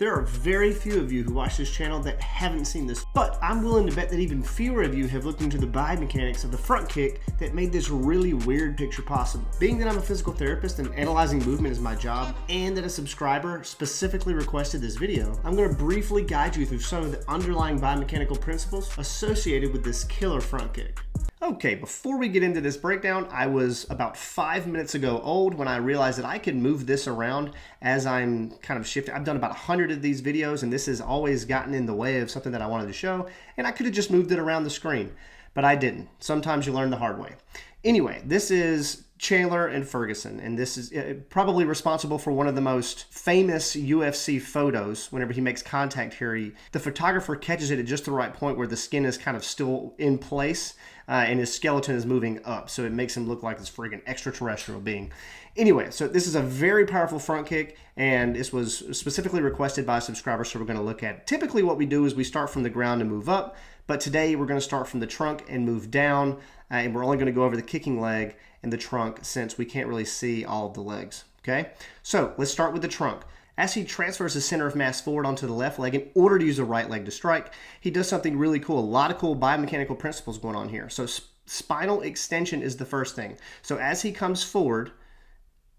There are very few of you who watch this channel that haven't seen this, but I'm willing to bet that even fewer of you have looked into the biomechanics of the front kick that made this really weird picture possible. Being that I'm a physical therapist and analyzing movement is my job, and that a subscriber specifically requested this video, I'm going to briefly guide you through some of the underlying biomechanical principles associated with this killer front kick. Okay, before we get into this breakdown, I was about 5 minutes ago old when I realized that I could move this around as I'm kind of shifting. I've done about 100 of these videos, and this has always gotten in the way of something that I wanted to show, and I could have just moved it around the screen, but I didn't. Sometimes you learn the hard way. Anyway, this is Chandler and Ferguson, and this is probably responsible for one of the most famous UFC photos. Whenever he makes contact here, the photographer catches it at just the right point where the skin is kind of still in place and his skeleton is moving up, so it makes him look like this friggin' extraterrestrial being. Anyway, so this is a very powerful front kick, and this was specifically requested by a subscriber, so we're going to look at it. Typically what we do is we start from the ground and move up, but today we're going to start from the trunk and move down, and we're only going to go over the kicking leg and the trunk since we can't really see all of the legs, okay? So let's start with the trunk. As he transfers the center of mass forward onto the left leg in order to use the right leg to strike, he does something really cool. A lot of cool biomechanical principles going on here. So spinal extension is the first thing. So as he comes forward,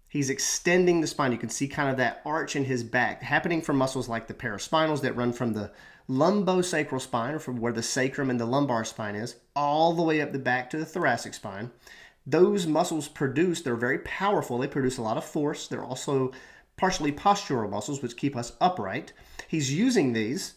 he's extending the spine. You can see kind of that arch in his back happening from muscles like the paraspinals that run from the lumbosacral spine, or from where the sacrum and the lumbar spine is, all the way up the back to the thoracic spine. Those muscles they're very powerful. They produce a lot of force. They're also partially postural muscles, which keep us upright. He's using these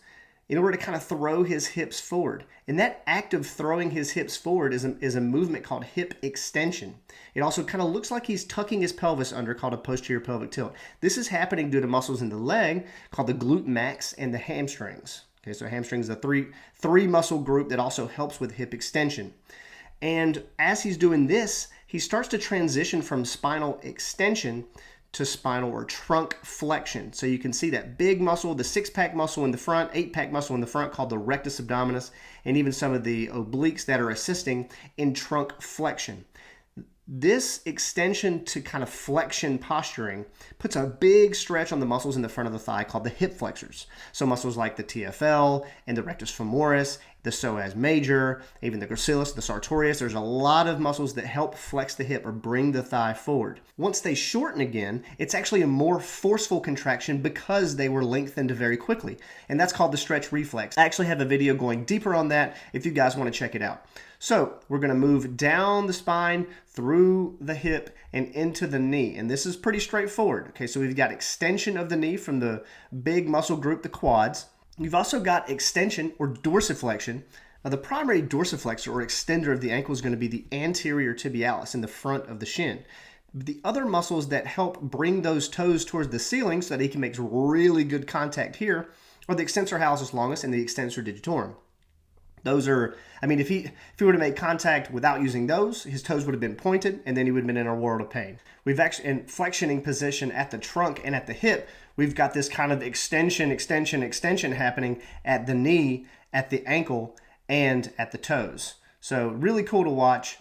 in order to kind of throw his hips forward. And that act of throwing his hips forward is a movement called hip extension. It also kind of looks like he's tucking his pelvis under, called a posterior pelvic tilt. This is happening due to muscles in the leg called the glute max and the hamstrings. Okay, so hamstrings is a three muscle group that also helps with hip extension. And as he's doing this, he starts to transition from spinal extension to spinal or trunk flexion. So you can see that big muscle, the six-pack muscle in the front, eight-pack muscle in the front called the rectus abdominis, and even some of the obliques that are assisting in trunk flexion. This extension to kind of flexion posturing puts a big stretch on the muscles in the front of the thigh called the hip flexors. So muscles like the TFL and the rectus femoris, the psoas major, even the gracilis, the sartorius, there's a lot of muscles that help flex the hip or bring the thigh forward. Once they shorten again, it's actually a more forceful contraction because they were lengthened very quickly. And that's called the stretch reflex. I actually have a video going deeper on that if you guys want to check it out. So we're going to move down the spine, through the hip, and into the knee. And this is pretty straightforward. Okay, so we've got extension of the knee from the big muscle group, the quads. You've also got extension or dorsiflexion. Now, the primary dorsiflexor or extender of the ankle is going to be the anterior tibialis in the front of the shin. The other muscles that help bring those toes towards the ceiling so that he can make really good contact here are the extensor hallucis longus and the extensor digitorum. Those are, if he were to make contact without using those, his toes would have been pointed, and then he would have been in a world of pain. We've actually, in flexioning position at the trunk and at the hip, we've got this kind of extension happening at the knee, at the ankle, and at the toes. So really cool to watch.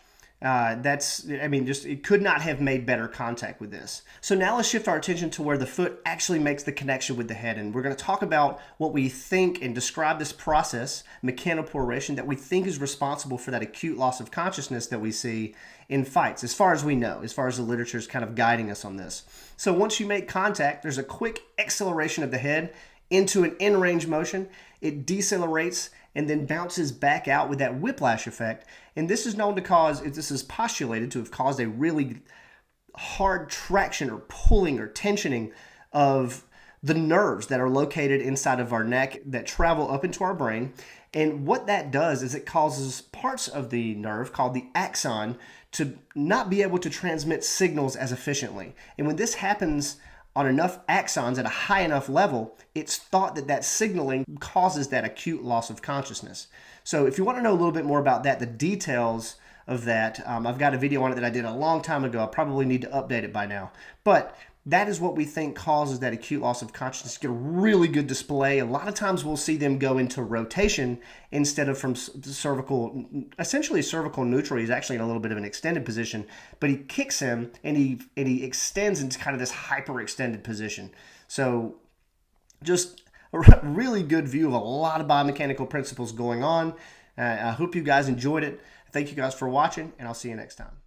It could not have made better contact with this. So now let's shift our attention to where the foot actually makes the connection with the head. And we're going to talk about what we think and describe this process, mechanoporation, that we think is responsible for that acute loss of consciousness that we see in fights, as far as we know, as far as the literature is kind of guiding us on this. So once you make contact, there's a quick acceleration of the head into an in-range motion. It decelerates and then bounces back out with that whiplash effect. And this is known to cause, this is postulated to have caused a really hard traction or pulling or tensioning of the nerves that are located inside of our neck that travel up into our brain. And what that does is it causes parts of the nerve called the axon to not be able to transmit signals as efficiently. And when this happens on enough axons at a high enough level, it's thought that signaling causes that acute loss of consciousness. So if you want to know a little bit more about that, the details of that, I've got a video on it that I did a long time ago. I probably need to update it by now. But that is what we think causes that acute loss of consciousness. Get a really good display. A lot of times we'll see them go into rotation instead of from cervical, essentially cervical neutral. He's actually in a little bit of an extended position, but he kicks him and he extends into kind of this hyper extended position. So just really good view of a lot of biomechanical principles going on. I hope you guys enjoyed it. Thank you guys for watching, and I'll see you next time.